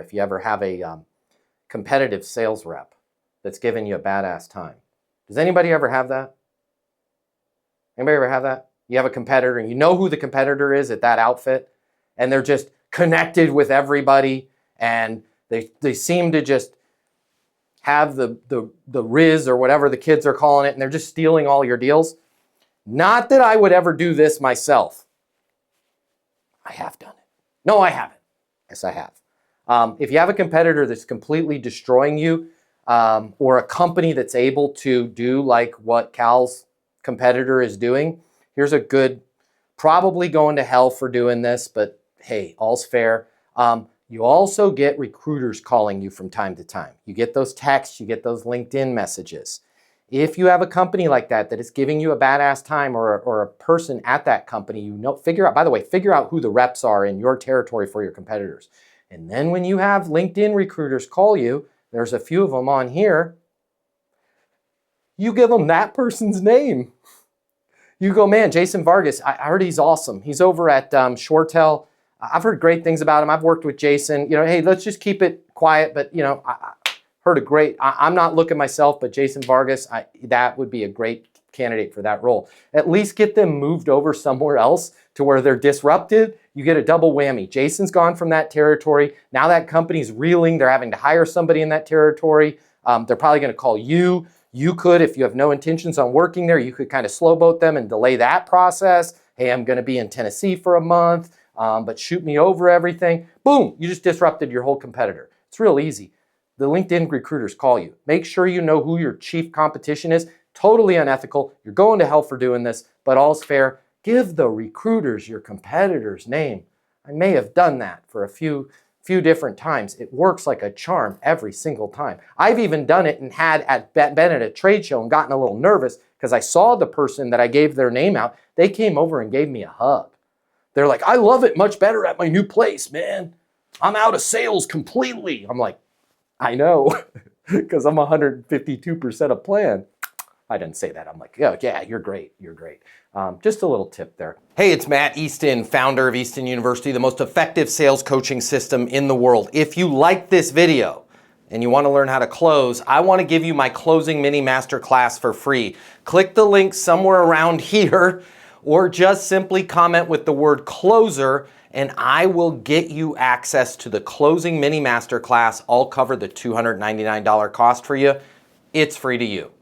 if you ever have a competitive sales rep that's giving you a badass time. Does anybody ever have that? Anybody ever have that? You have a competitor and you know who the competitor is at that outfit, and they're just connected with everybody, and they seem to just have the Riz or whatever the kids are calling it, and they're just stealing all your deals. Not that I would ever do this myself. I have done it. No, I haven't. Yes, I have. If you have a competitor that's completely destroying you, or a company that's able to do like what Cal's competitor is doing, here's a good, probably going to hell for doing this, but hey, all's fair. You also get recruiters calling you from time to time. You get those texts, you get those LinkedIn messages. If you have a company like that is giving you a badass time, or a person at that company, figure out who the reps are in your territory for your competitors. And then when you have LinkedIn recruiters call you, there's a few of them on here, you give them that person's name. You go, man, Jason Vargas, I heard he's awesome. He's over at Shortel. I've heard great things about him. I've worked with Jason. Hey, let's just keep it quiet, but I heard a great, I'm not looking myself, but Jason Vargas, that would be a great candidate for that role. At least get them moved over somewhere else to where they're disrupted. You get a double whammy. Jason's gone from that territory. Now that company's reeling. They're having to hire somebody in that territory. They're probably going to call you. You could, if you have no intentions on working there, you could kind of slow boat them and delay that process. Hey, I'm going to be in Tennessee for a month, but shoot me over everything. Boom, you just disrupted your whole competitor. It's real easy. The LinkedIn recruiters call you. Make sure you know who your chief competition is. Totally unethical. You're going to hell for doing this, but all's fair. Give the recruiters your competitor's name. I may have done that for a few different times. It works like a charm every single time. I've even done it and been at a trade show and gotten a little nervous because I saw the person that I gave their name out. They came over and gave me a hug. They're like, I love it much better at my new place, man. I'm out of sales completely. I'm like, I know, because I'm 152% of plan. I didn't say that. I'm like, yeah, you're great. You're great. Just a little tip there. Hey, it's Matt Easton, founder of Easton University, the most effective sales coaching system in the world. If you like this video and you want to learn how to close, I want to give you my closing mini masterclass for free. Click the link somewhere around here, or just simply comment with the word closer, and I will get you access to the closing mini masterclass. I'll cover the $299 cost for you. It's free to you.